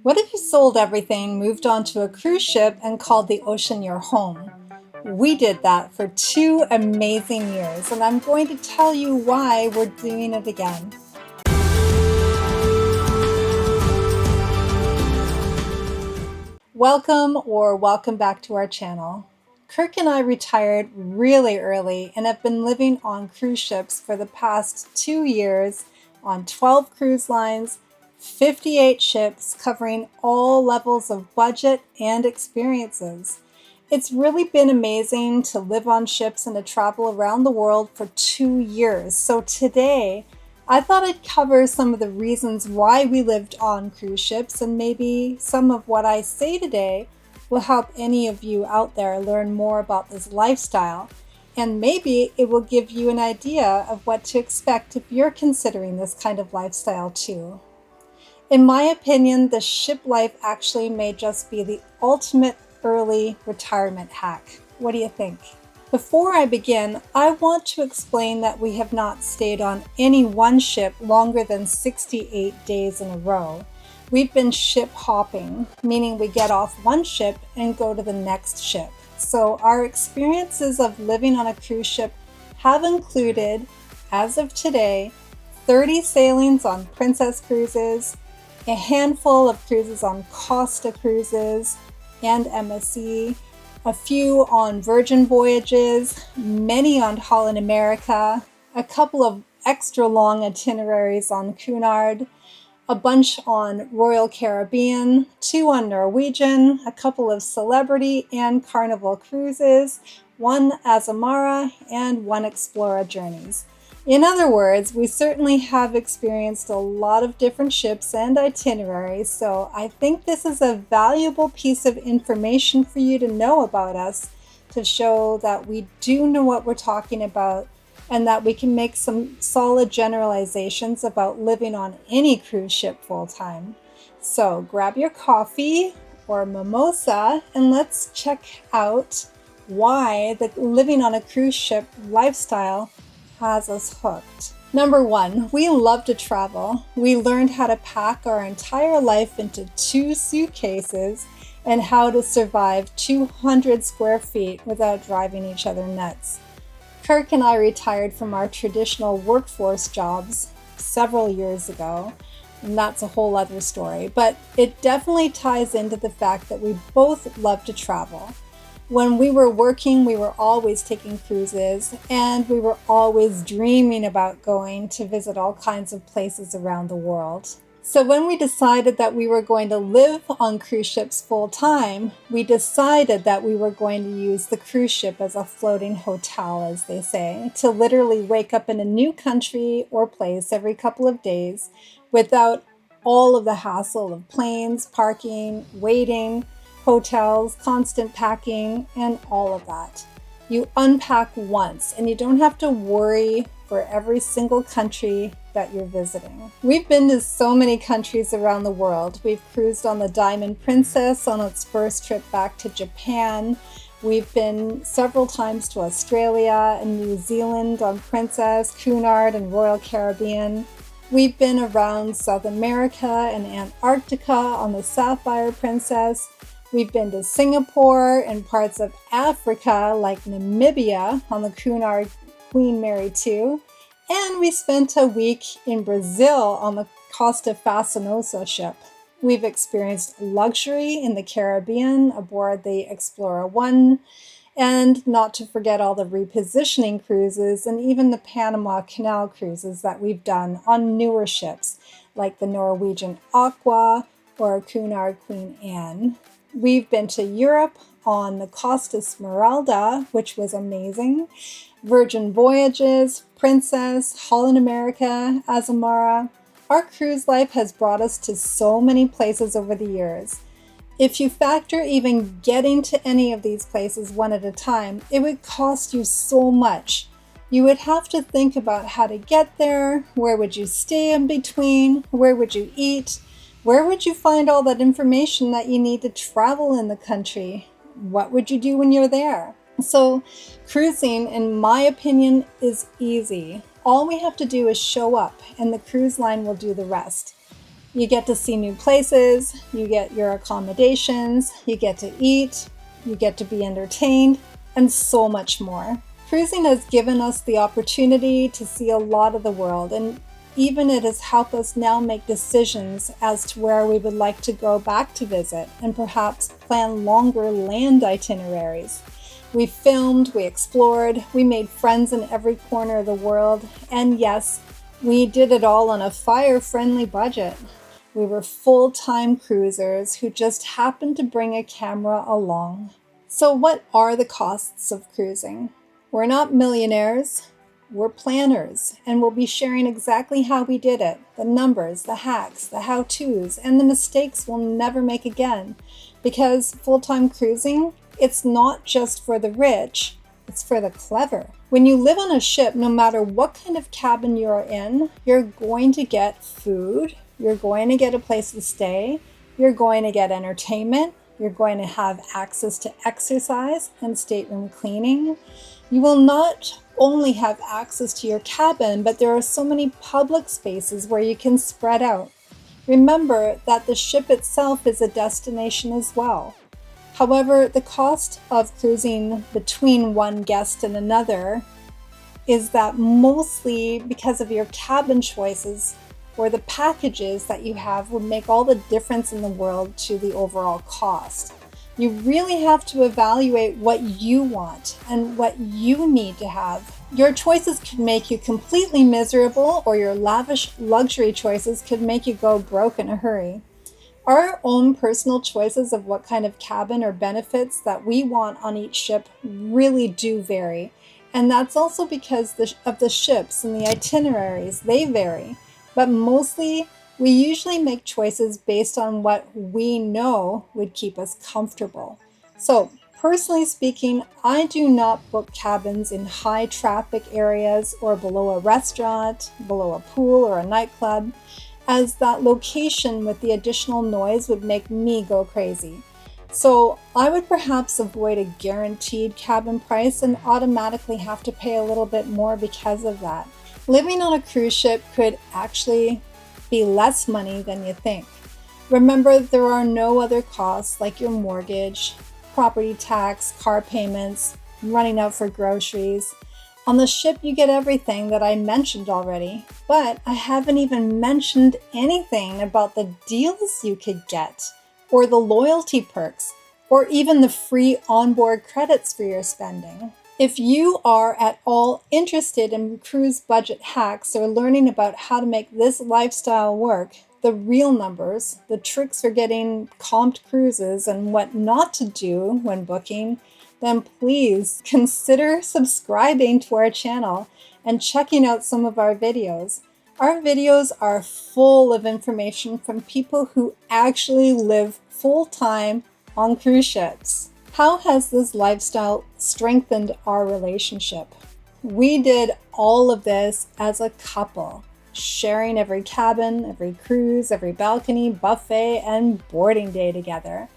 What if you sold everything, moved onto a cruise ship, and called the ocean your home? We did that for 2 amazing years, and I'm going to tell you why we're doing it again. Welcome back to our channel. Kirk and I retired really early and have been living on cruise ships for the past 2 years on 12 cruise lines, 58 ships covering all levels of budget and experiences. It's really been amazing to live on ships and to travel around the world for 2 years. So today, I thought I'd cover some of the reasons why we lived on cruise ships, and maybe some of what I say today will help any of you out there learn more about this lifestyle, and maybe it will give you an idea of what to expect if you're considering this kind of lifestyle too. In my opinion, the ship life actually may just be the ultimate early retirement hack. What do you think? Before I begin, I want to explain that we have not stayed on any one ship longer than 68 days in a row. We've been ship hopping, meaning we get off one ship and go to the next ship. So our experiences of living on a cruise ship have included, as of today, 30 sailings on Princess cruises, a handful of cruises on Costa cruises and MSC, a few on Virgin voyages, many on Holland America, a couple of extra long itineraries on Cunard, a bunch on Royal Caribbean, 2 on Norwegian, a couple of Celebrity and Carnival cruises, 1 Azamara, and 1 Explora Journeys. In other words, we certainly have experienced a lot of different ships and itineraries, so I think this is a valuable piece of information for you to know about us, to show that we do know what we're talking about and that we can make some solid generalizations about living on any cruise ship full time. So grab your coffee or mimosa and let's check out why the living on a cruise ship lifestyle has us hooked. Number 1, we love to travel. We learned how to pack our entire life into 2 suitcases and how to survive 200 square feet without driving each other nuts. Kirk and I retired from our traditional workforce jobs several years ago, and that's a whole other story, but it definitely ties into the fact that we both love to travel. When we were working, we were always taking cruises, and we were always dreaming about going to visit all kinds of places around the world. So when we decided that we were going to live on cruise ships full time, we decided that we were going to use the cruise ship as a floating hotel, as they say, to literally wake up in a new country or place every couple of days without all of the hassle of planes, parking, waiting, hotels, constant packing, and all of that. You unpack once and you don't have to worry for every single country that you're visiting. We've been to so many countries around the world. We've cruised on the Diamond Princess on its first trip back to Japan. We've been several times to Australia and New Zealand on Princess, Cunard, and Royal Caribbean. We've been around South America and Antarctica on the Sapphire Princess. We've been to Singapore and parts of Africa like Namibia on the Cunard Queen Mary II, and we spent a week in Brazil on the Costa Fascinosa ship. We've experienced luxury in the Caribbean aboard the Explora 1, and not to forget all the repositioning cruises and even the Panama Canal cruises that we've done on newer ships like the Norwegian Aqua or Cunard Queen Anne. We've been to Europe on the Costa Smeralda, which was amazing, Virgin voyages, Princess, Holland America, Azamara. Our cruise life has brought us to so many places over the years. If you factor even getting to any of these places one at a time, it would cost you so much. You would have to think about how to get there, where would you stay in between, where would you eat, where would you find all that information that you need to travel in the country? What would you do when you're there? So cruising, in my opinion, is easy. All we have to do is show up and the cruise line will do the rest. You get to see new places, you get your accommodations, you get to eat, you get to be entertained, and so much more. Cruising has given us the opportunity to see a lot of the world, and even it has helped us now make decisions as to where we would like to go back to visit and perhaps plan longer land itineraries. We filmed, we explored, we made friends in every corner of the world, and yes, we did it all on a fire-friendly budget. We were full-time cruisers who just happened to bring a camera along. So what are the costs of cruising? We're not millionaires, we're planners, and we'll be sharing exactly how we did it, the numbers, the hacks, the how-tos, and the mistakes we'll never make again. Because full-time cruising, it's not just for the rich, it's for the clever. When you live on a ship, no matter what kind of cabin you're in, you're going to get food, you're going to get a place to stay, you're going to get entertainment, you're going to have access to exercise and stateroom cleaning. You will not only have access to your cabin, but there are so many public spaces where you can spread out. Remember that the ship itself is a destination as well. However, the cost of cruising between one guest and another is that mostly because of your cabin choices or the packages that you have would make all the difference in the world to the overall cost. You really have to evaluate what you want and what you need to have. Your choices could make you completely miserable, or your lavish luxury choices could make you go broke in a hurry. Our own personal choices of what kind of cabin or benefits that we want on each ship really do vary. And that's also because of the ships and the itineraries, they vary. But mostly, we usually make choices based on what we know would keep us comfortable. So, personally speaking, I do not book cabins in high traffic areas or below a restaurant, below a pool or a nightclub, as that location with the additional noise would make me go crazy. So I would perhaps avoid a guaranteed cabin price and automatically have to pay a little bit more because of that. Living on a cruise ship could actually be less money than you think. Remember, there are no other costs like your mortgage, property tax, car payments, running out for groceries. On the ship, you get everything that I mentioned already, but I haven't even mentioned anything about the deals you could get, or the loyalty perks, or even the free onboard credits for your spending. If you are at all interested in cruise budget hacks or learning about how to make this lifestyle work, the real numbers, the tricks for getting comped cruises, and what not to do when booking, then please consider subscribing to our channel and checking out some of our videos. Our videos are full of information from people who actually live full-time on cruise ships. How has this lifestyle strengthened our relationship? We did all of this as a couple, sharing every cabin, every cruise, every balcony, buffet, and boarding day together.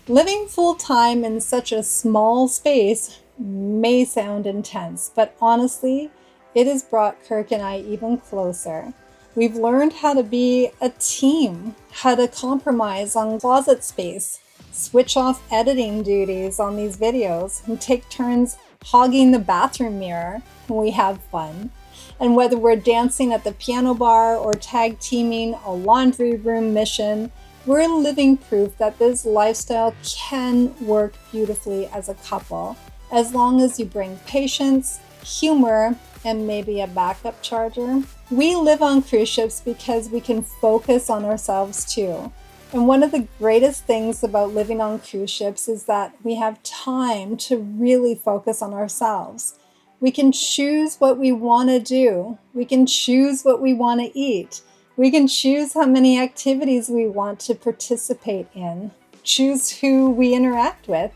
Living full-time in such a small space may sound intense, but honestly, it has brought Kirk and I even closer. We've learned how to be a team, how to compromise on closet space, switch off editing duties on these videos, and take turns hogging the bathroom mirror when we have fun. And whether we're dancing at the piano bar or tag teaming a laundry room mission, we're living proof that this lifestyle can work beautifully as a couple, as long as you bring patience, humor, and maybe a backup charger. We live on cruise ships because we can focus on ourselves too. And one of the greatest things about living on cruise ships is that we have time to really focus on ourselves. We can choose what we want to do. We can choose what we want to eat. We can choose how many activities we want to participate in, choose who we interact with.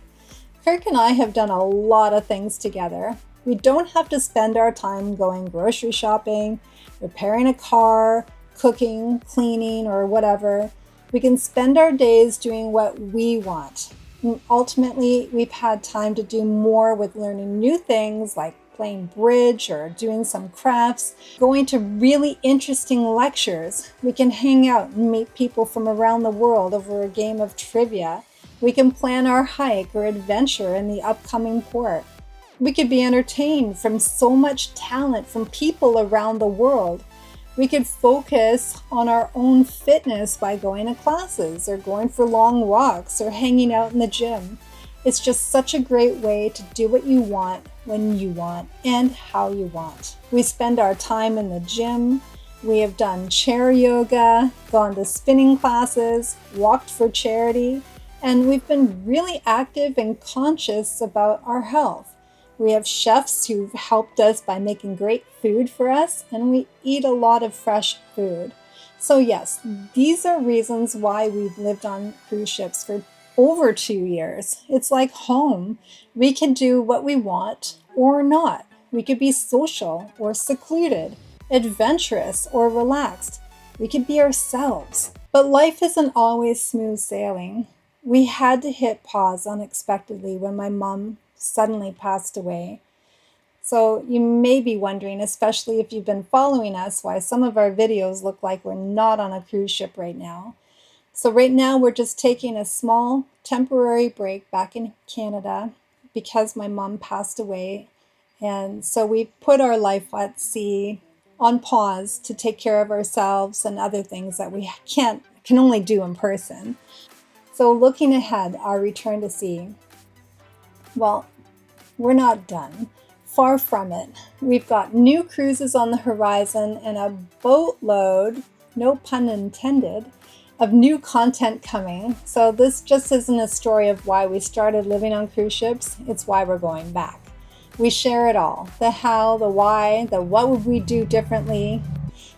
Kirk and I have done a lot of things together. We don't have to spend our time going grocery shopping, repairing a car, cooking, cleaning, or whatever. We can spend our days doing what we want. And ultimately, we've had time to do more with learning new things like playing bridge or doing some crafts, going to really interesting lectures. We can hang out and meet people from around the world over a game of trivia. We can plan our hike or adventure in the upcoming port. We could be entertained from so much talent from people around the world. We could focus on our own fitness by going to classes or going for long walks or hanging out in the gym. It's just such a great way to do what you want, when you want, and how you want. We spend our time in the gym. We have done chair yoga, gone to spinning classes, walked for charity, and we've been really active and conscious about our health. We have chefs who've helped us by making great food for us, and we eat a lot of fresh food. So yes, these are reasons why we've lived on cruise ships for over 2 years. It's like home. We can do what we want or not. We could be social or secluded, adventurous or relaxed. We could be ourselves. But life isn't always smooth sailing. We had to hit pause unexpectedly when my mom suddenly passed away. So you may be wondering, especially if you've been following us, why some of our videos look like we're not on a cruise ship right now. So right now we're just taking a small temporary break back in Canada because my mom passed away. And so we put our life at sea on pause to take care of ourselves and other things that we can only do in person. So looking ahead, our return to sea. Well, we're not done. Far from it. We've got new cruises on the horizon and a boatload, no pun intended, of new content coming. So this just isn't a story of why we started living on cruise ships, it's why we're going back. We share it all, the how, the why, the what would we do differently.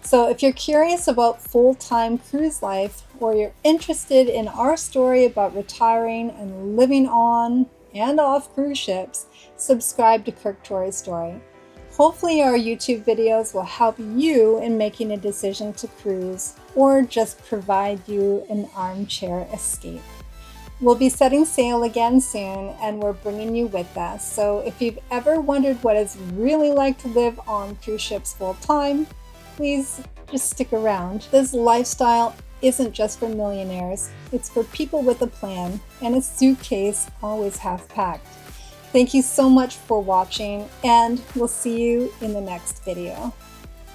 So if you're curious about full-time cruise life, or you're interested in our story about retiring and living on and off cruise ships, subscribe to KirkToriStory. Hopefully our YouTube videos will help you in making a decision to cruise or just provide you an armchair escape. We'll be setting sail again soon and we're bringing you with us. So if you've ever wondered what it's really like to live on cruise ships full time, please just stick around. This lifestyle isn't just for millionaires. It's for people with a plan and a suitcase always half packed. Thank you so much for watching, and we'll see you in the next video.